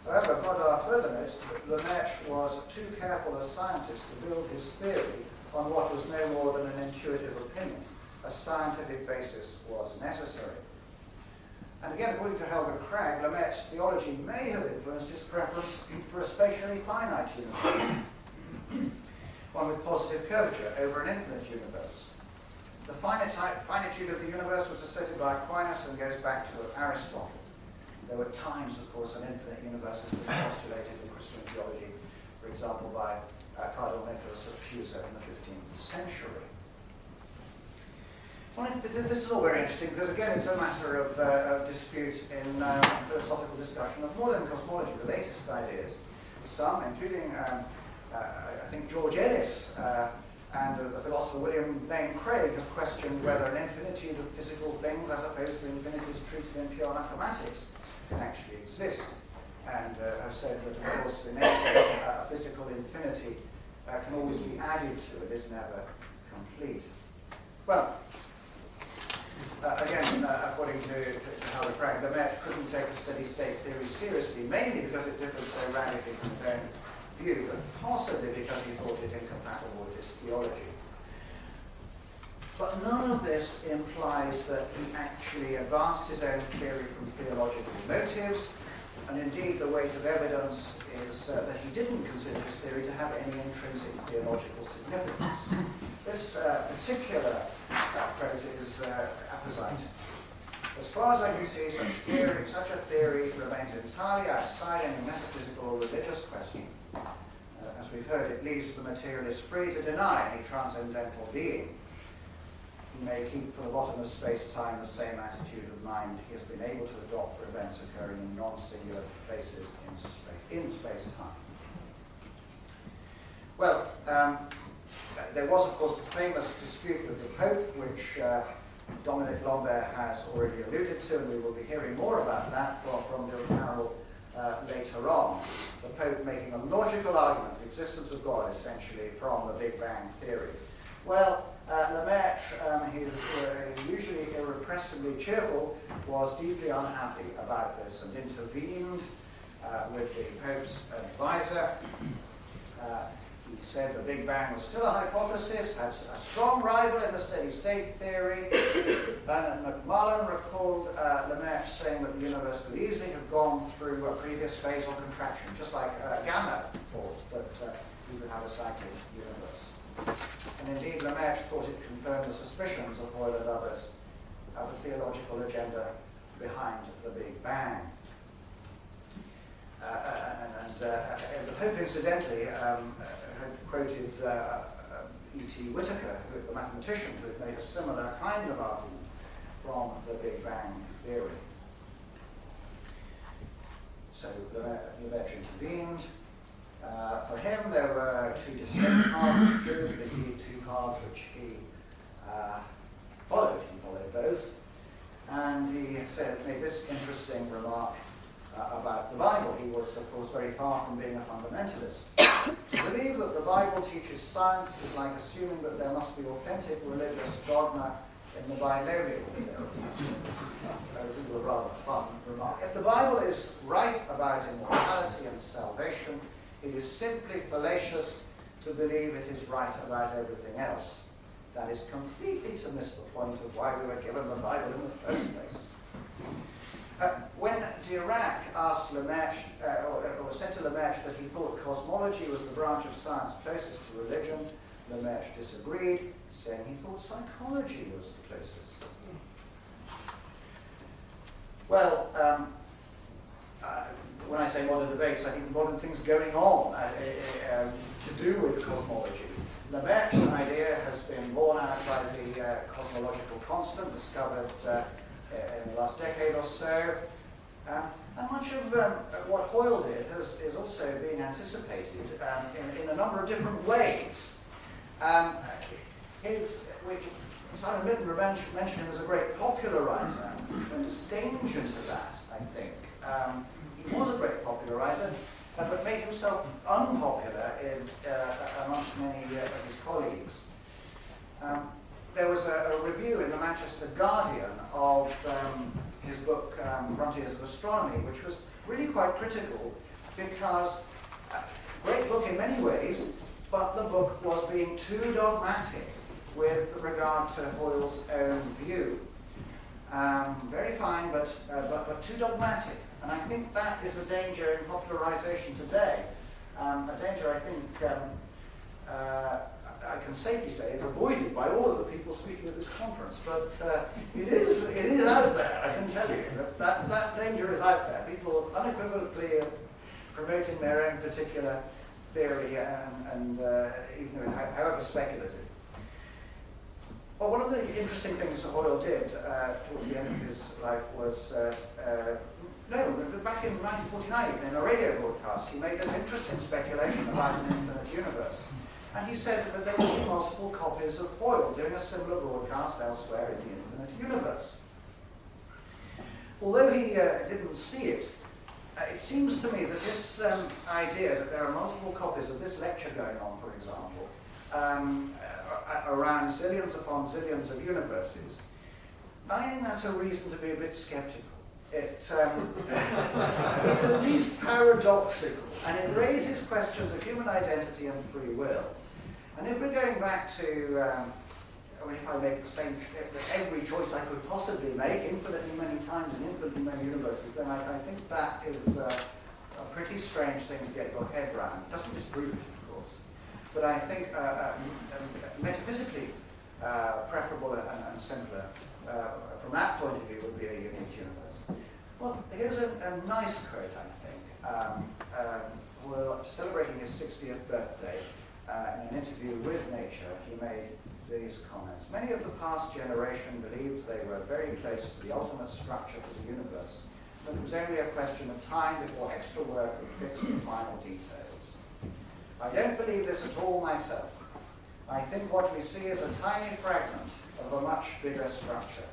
However, Goddard further notes that Lemaître was too careful a scientist to build his theory on what was no more than an intuitive opinion. A scientific basis was necessary. And again, according to Helga Cragg, Lemaître's theology may have influenced his preference for a spatially finite universe, one with positive curvature over an infinite universe. The finitude of the universe was asserted by Aquinas and goes back to Aristotle. There were times, of course, an infinite universe has been postulated in Christian theology, for example, by Cardinal Nicholas of Pisa in the 15th century. Well, this is all very interesting because, again, it's a matter of dispute in philosophical discussion of modern cosmology, the latest ideas. Some, including, I think, George Ellis and the philosopher William Lane Craig have questioned whether an infinitude of physical things, as opposed to infinities treated in pure mathematics, can actually exist. And have said that, of course, in any case, a physical infinity can always be added to it, is never complete. Well, again, according to Howard Craig, Lemaître couldn't take a steady-state theory seriously, mainly because it differed so radically from his own view, but possibly because he thought it incompatible with his theology. But none of this implies that he actually advanced his own theory from theological motives, and indeed the weight of evidence is that he didn't consider his theory to have any intrinsic theological significance. This particular quote is apposite. As far as I can see, such a theory remains entirely outside any metaphysical or religious question. As we've heard, it leaves the materialist free to deny any transcendental being. He may keep for the bottom of space-time the same attitude of mind he has been able to adopt for events occurring in non-singular places in space-time. Well, there was, of course, the famous dispute with the Pope, which Dominic Lambert has already alluded to, and we will be hearing more about that from Bill Carroll later on. The Pope making a logical argument, the existence of God, essentially, from the Big Bang theory. Well, Lemaître, he was usually irrepressibly cheerful, was deeply unhappy about this and intervened with the Pope's advisor. He said the Big Bang was still a hypothesis, had a strong rival in the steady-state theory. And McMullen recalled Lemaître saying that the universe could easily have gone through a previous phase or contraction, just like Gamma thought that we would have a cyclic universe. And indeed, Lemaître thought it confirmed the suspicions of Hoyle and others of a theological agenda behind the Big Bang. The Pope, incidentally, had quoted E.T. Whittaker, the mathematician, who had made a similar kind of argument from the Big Bang theory. So Lemaître intervened. For him, there were two distinct paths to truth, indeed two paths which he followed. He followed both. And he made this interesting remark about the Bible. He was, of course, very far from being a fundamentalist. To believe that the Bible teaches science is like assuming that there must be authentic religious dogma in the binomial theory. This is a rather fun remark. If the Bible is right about immortality and salvation, it is simply fallacious to believe it is right about everything else. That is completely to miss the point of why we were given the Bible in the first place. When Dirac asked Lemaître, or said to Lemaître that he thought cosmology was the branch of science closest to religion, Lemaître disagreed, saying he thought psychology was the closest. Well, when I say modern debates, I think modern things going on to do with cosmology. Lemaître's idea has been borne out by the cosmological constant discovered in the last decade or so. And much of what Hoyle did is also being anticipated in a number of different ways. Simon Mitton mentioned him as a great popularizer. There's tremendous danger to that, I think. He was a great popularizer, but made himself unpopular amongst many of his colleagues. There was a review in the Manchester Guardian of his book, Frontiers of Astronomy, which was really quite critical because, great book in many ways, but the book was being too dogmatic with regard to Hoyle's own view. Very fine, but too dogmatic. And I think that is a danger in popularization today. A danger I think I can safely say is avoided by all of the people speaking at this conference. But it is out there, I can tell you. That danger is out there. People unequivocally are promoting their own particular theory, and even however speculative. Well, one of the interesting things that Hoyle did towards the end of his life was, back in 1949, even in a radio broadcast, he made this interesting speculation about an infinite universe. And he said that there would be multiple copies of Hoyle doing a similar broadcast elsewhere in the infinite universe. Although he didn't see it, it seems to me that this idea that there are multiple copies of this lecture going on, for example, around zillions upon zillions of universes, I think that's a reason to be a bit skeptical. It's at least paradoxical, and it raises questions of human identity and free will. And if we're going back to, if I make the same, every choice I could possibly make infinitely many times in infinitely many universes, then I think that is a pretty strange thing to get your head around. It doesn't disprove it, of course. But I think metaphysically preferable and simpler from that point of view would be a unique universe. Well, here's a nice quote, I think. We're celebrating his 60th birthday. In an interview with Nature, he made these comments. Many of the past generation believed they were very close to the ultimate structure for the universe, but it was only a question of time before extra work would fix the final details. I don't believe this at all myself. I think what we see is a tiny fragment of a much bigger structure.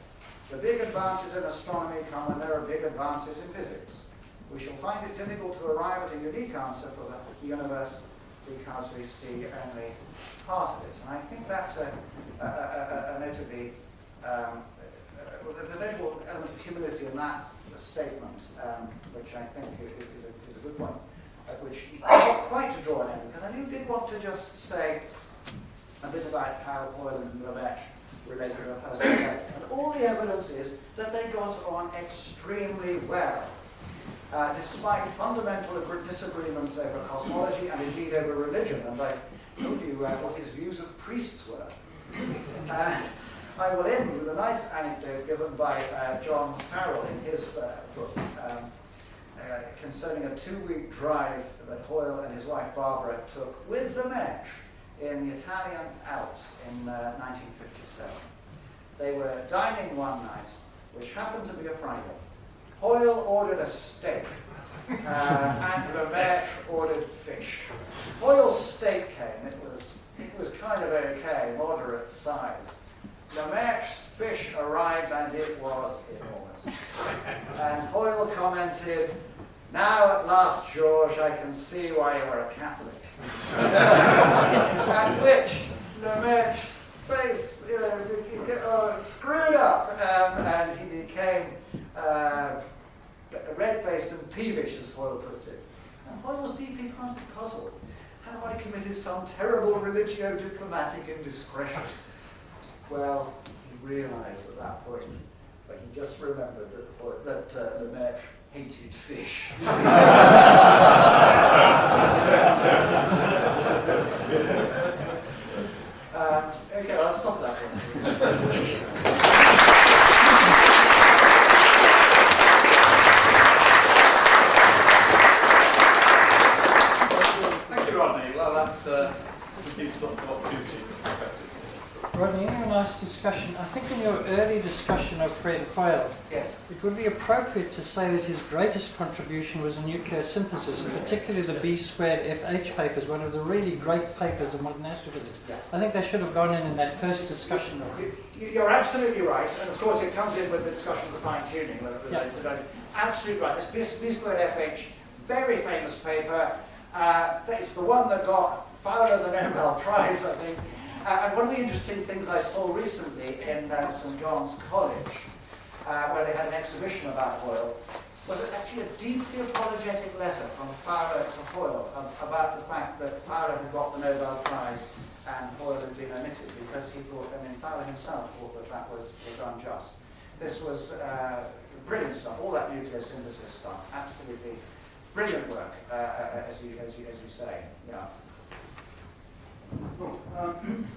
The big advances in astronomy come when there are big advances in physics. We shall find it difficult to arrive at a unique answer for the universe because we see only part of it. And I think that's a notably, there's a notable element of humility in that statement, which I think is a good one, which I not quite to draw an end, because I did want to just say a bit about how Hoyle and Lemaître related to a personal level. And all the evidence is that they got on extremely well. Despite fundamental disagreements over cosmology and indeed over religion, and I told you what his views of priests were. I will end with a nice anecdote given by John Farrell in his book concerning a 2-week drive that Hoyle and his wife Barbara took with Lemaître in the Italian Alps in 1957. They were dining one night, which happened to be a Friday. Hoyle ordered a steak, and Lemaître ordered fish. Hoyle's steak came. It was kind of okay, moderate size. Lemaître's fish arrived, and it was enormous. And Hoyle commented, "Now at last, George, I can see why you were a Catholic." At which Lemaître's face screwed up, and he became red-faced and peevish, as Hoyle puts it. And Hoyle was deeply puzzled. Have I committed some terrible religio-diplomatic indiscretion? Well, he realized at that point, but he just remembered that Lemaître hated fish. Okay, I'll stop that one. Rodney. Well, that's gives lots of opportunity for questions. Rodney, in your last discussion, I think in your early discussion of Fred Hoyle, Yes. it would be appropriate to say that his greatest contribution was in nuclear synthesis, and particularly the B²FH papers, one of the really great papers of modern astrophysics. Yeah. I think they should have gone in that first discussion. You're absolutely right, and of course it comes in with the discussion of the fine-tuning. Absolutely right. This B²FH, very famous paper. It's the one that got Fowler the Nobel Prize, I think. And one of the interesting things I saw recently in St. John's College, where they had an exhibition about Hoyle, was actually a deeply apologetic letter from Fowler to Hoyle about the fact that Fowler had got the Nobel Prize and Hoyle had been omitted, because he thought, I mean, Fowler himself thought that was unjust. This was brilliant stuff, all that nuclear synthesis stuff, absolutely brilliant work, as you say. Yeah. Well,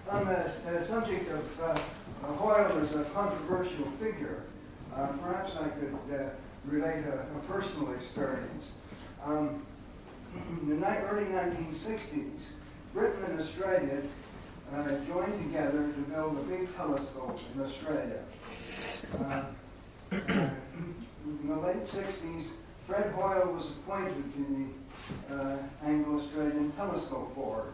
on the subject of Hoyle as a controversial figure, perhaps I could relate a personal experience. In the early 1960s, Britain and Australia joined together to build a big telescope in Australia. In the late 60s, Fred Hoyle was appointed to the Anglo-Australian Telescope Board.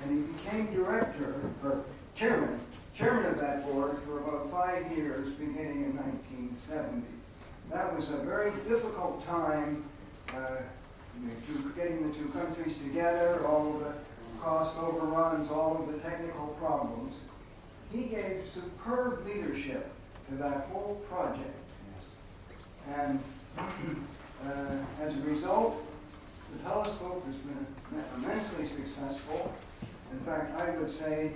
and he became director, or chairman of that board for about 5 years, beginning in 1970. That was a very difficult time getting the two countries together, all of the cost overruns, all of the technical problems. He gave superb leadership to that whole project. And as a result, the telescope has been immensely successful. In fact, I would say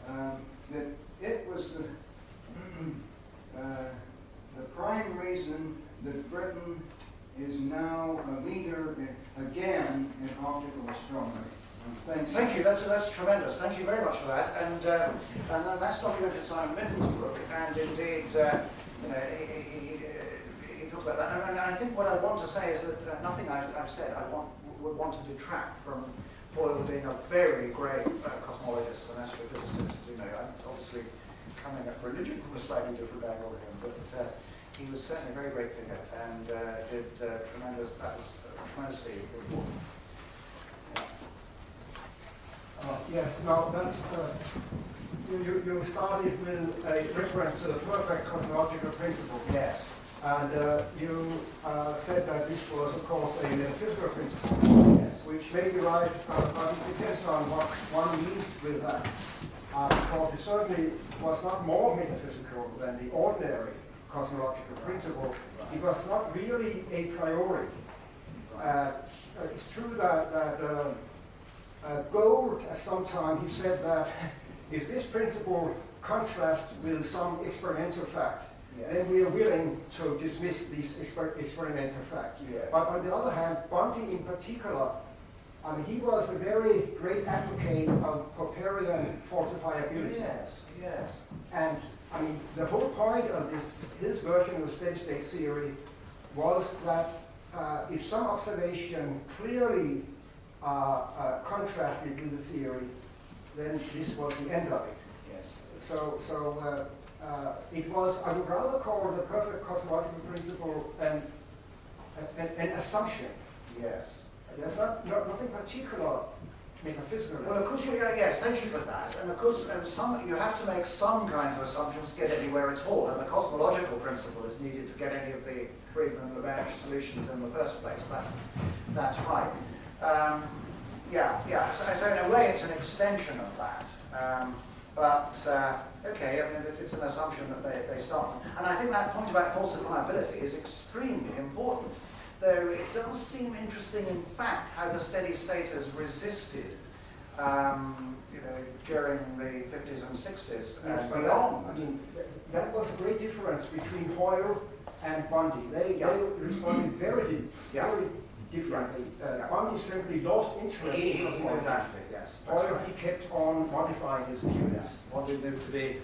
that it was the prime reason that Britain is now a leader again in optical astronomy. Thank you. That's tremendous. Thank you very much for that. And that's documented Simon Mitton's book, and indeed, he talks about that. And I think what I want to say is that nothing I've said would want to detract from Hoyle being a very great cosmologist and astrophysicist. You know, I'm obviously coming at religion from a slightly different angle here, but he was certainly a very great figure and did tremendous. That was tremendously important. Yes, now that's, you started with a reference to the perfect cosmological principle. Yes. And you said that this was, of course, a metaphysical principle, Yes. which may be right, but it depends on what one means with that. Because it certainly was not more metaphysical than the ordinary cosmological principle. It was not really a priori. It's true that Gould, at some time, he said that if this principle contrasts with some experimental fact, then we are willing to dismiss these experimental facts. Yes. But on the other hand, Bundy in particular, I mean, he was a very great advocate of Popperian falsifiability. Yes, yes. And I mean, the whole point of his version of steady-state theory was that if some observation clearly contrasted with the theory, then this was the end of it. Yes. So it was, I would rather call the perfect cosmological principle an assumption. Yes. There's nothing particular metaphysical. Well, of course, yes, thank you for that. And of course, you have to make some kinds of assumptions to get anywhere at all. And the cosmological principle is needed to get any of the Friedman and Lemaître solutions in the first place. That's right. So in a way, it's an extension of that. Okay, I mean, it's an assumption that they start on. And I think that point about falsifiability is extremely important. Though it does seem interesting, in fact, how the steady state has resisted, during the 50s and 60s and beyond. I mean, that was a great difference between Hoyle and Bundy. They responded very differently. Bundy simply lost interest in cosmology. Exactly, yes. Hoyle, he kept on modifying his theories. Wanted him to be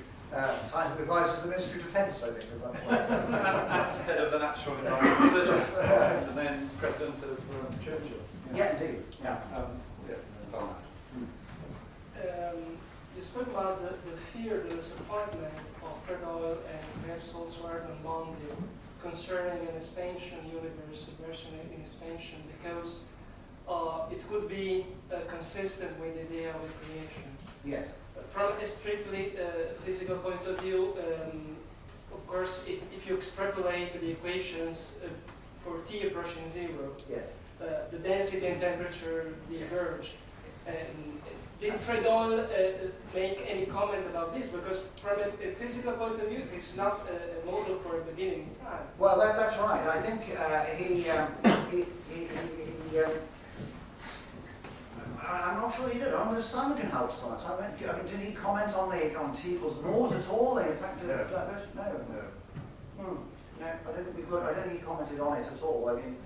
scientific advisor to the Ministry of Defence, I think. That's head of the Natural Environment Research and then president of Churchill. Yeah, indeed. Yeah. Yes, Tom. You spoke about the fear, the disappointment of Fred Hoyle and perhaps also Arden Bundy concerning an expansion universe, a version in expansion, because it could be consistent with the idea of a creation. Yes. From a strictly physical point of view, of course, if you extrapolate the equations for T approaching zero, Yes. The density and temperature diverge. And did Fred Hoyle make any comment about this? Because from a physical point of view, it's not a model for a beginning in time. Well, that's right. I think I'm not sure he did. I don't know if Simon can help us on that. I mean, did he comment on T equals naught at all? In fact, no. No, I don't think he commented on it at all. I mean,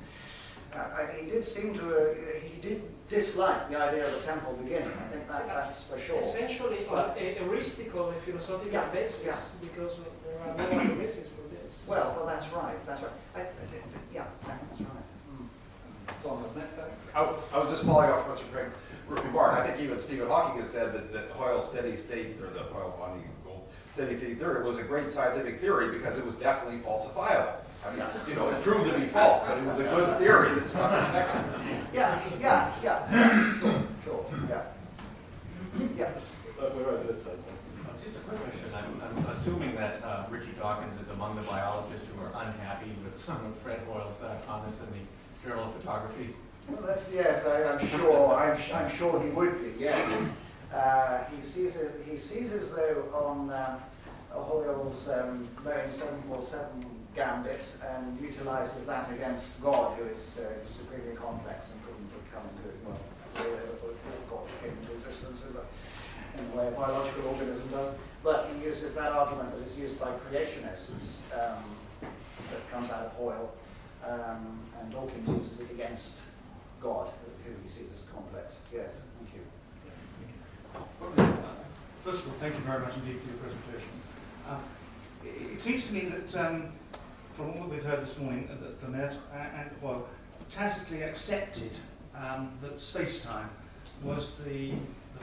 he did seem to, he did dislike the idea of a temple beginning. I think that's for sure. Essentially, on a heuristical, a philosophical basis, because there are no other basis for this. Well, that's right. That's right. That's right. Tom, what's next? I was just following up Professor Craig's remark. I think even Stephen Hawking has said that Hoyle's steady state, or the Hoyle-Bundy steady state theory, was a great scientific theory because it was definitely falsifiable. I mean, it proved to be false, but it was a good theory that stuck its neck out. Yeah. Sure. Yeah. assuming that Richard Dawkins is among the biologists who are unhappy with some of Fred Hoyle's comments in the Journal of Photography. Well, yes, I'm sure. I'm sure he would be. Yes, he sees as though on Hoyle's Boeing 747 gambit and utilises that against God, who is supremely complex and couldn't come into God came into existence in the way a biological organism does. But he uses that argument that is used by creationists that comes out of Hoyle, and Dawkins uses it against God, who he sees as complex. Yes, thank you. First of all, thank you very much indeed for your presentation. It seems to me that from all that we've heard this morning, that Lemaître and Hoyle tacitly accepted that space-time was the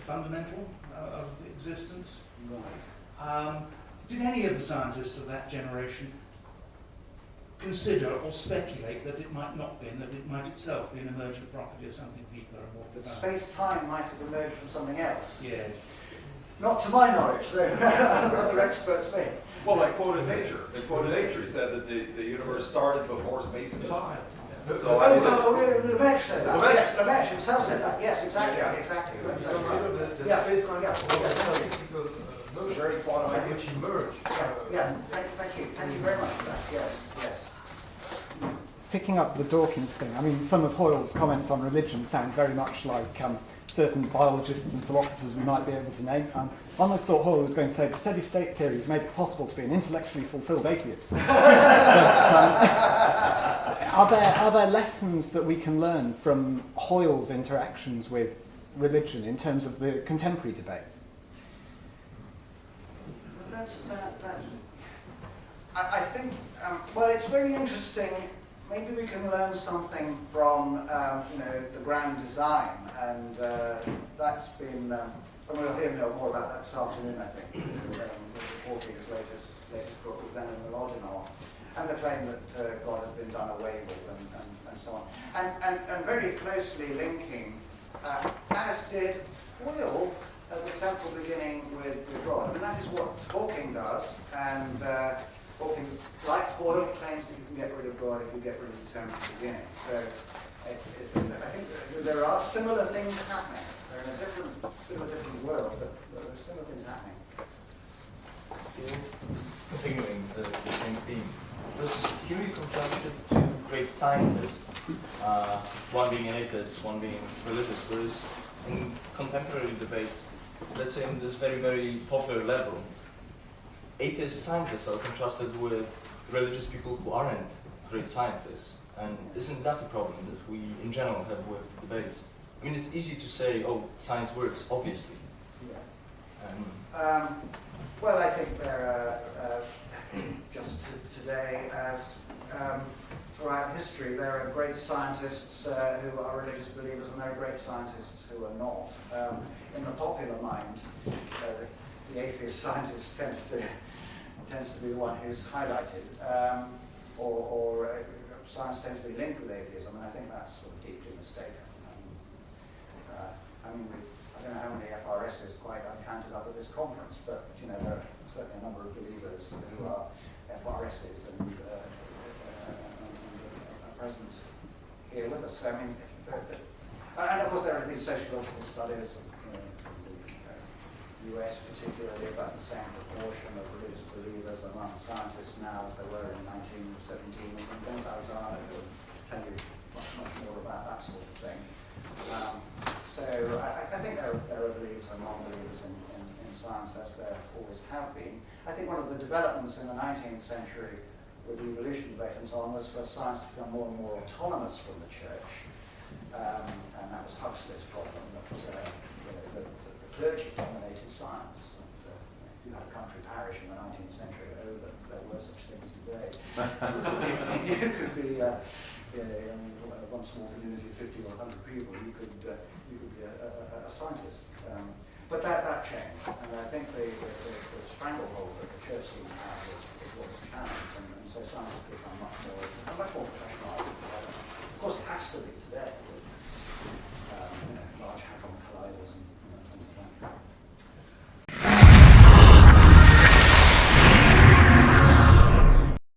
fundamental of existence. Right. Did any of the scientists of that generation consider or speculate that it might not be, and that it might itself be an emergent property of something deeper and more But profound? space-time might have emerged from something else. Yes. Not to my knowledge, though. Other experts may. Well, they quoted Nature. They quoted Nature. He said that the universe started before space and time. So I mean, Lemaître said that. Lemaître. Yes, Lemaître himself said that. Yes, exactly. Yeah. Exactly. You That's consider right. the Yeah. space-time Yeah. physical it's very quantum. by which emerged. Yeah. Thank you. Thank you very much for that. Yes. Yes. Picking up the Dawkins thing, I mean, some of Hoyle's comments on religion sound very much like certain biologists and philosophers we might be able to name. I almost thought Hoyle was going to say the steady state theory has made it possible to be an intellectually fulfilled atheist. But, are there lessons that we can learn from Hoyle's interactions with religion in terms of the contemporary debate? I think, well, it's very interesting. Maybe we can learn something from, the grand design, and that's been, and we'll hear more about that this afternoon, I think, with reporting his latest book, with Lenin and Rodney, and the claim that God has been done away with, and so on. And very closely linking, as did Hoyle at the temple beginning with God. I mean, that is what Hawking does, and Hawking, like Hoyle, claims that you can get rid of God if you get rid of the temple beginning. So I think there are similar things happening. They're in a different world, but there are similar things happening. Continuing the same theme, here you contrasted two great scientists, one being an atheist, one being religious, whereas in contemporary debates, let's say in this very, very popular level, atheist scientists are contrasted with religious people who aren't great scientists. And isn't that the problem that we in general have with debates? I mean, it's easy to say, oh, science works, obviously. Yeah. Well, I think there are, just today, as throughout history, there are great scientists who are religious believers, and there are great scientists who are not. In the popular mind, the atheist scientist tends to be the one who's highlighted, or science tends to be linked with atheism, and I think that's sort of deeply mistaken. I don't know how many FRSs quite I've counted up at this conference, but there are certainly a number of believers who are FRSs and are present here with us. I mean, and of course there have been sociological studies in the US particularly about the same proportion of religious believers among scientists now as there were in 1917 or something. Alexander will tell you much more about that sort of thing. So I think there are believers and non-believers in science, as there always have been. I think one of the developments in the 19th century with the evolution debate and so on was for science to become more and more autonomous from the church. And that was Huxley's problem, that the clergy dominated science. And, if you had a country parish in the 19th century, there were such things today. You could be one small community of 50 or 100 people, you could be a scientist. But that changed, and I think the stranglehold that the church seemed to have is what was challenged, and so science has become much more professionalised. Of course, it has to be.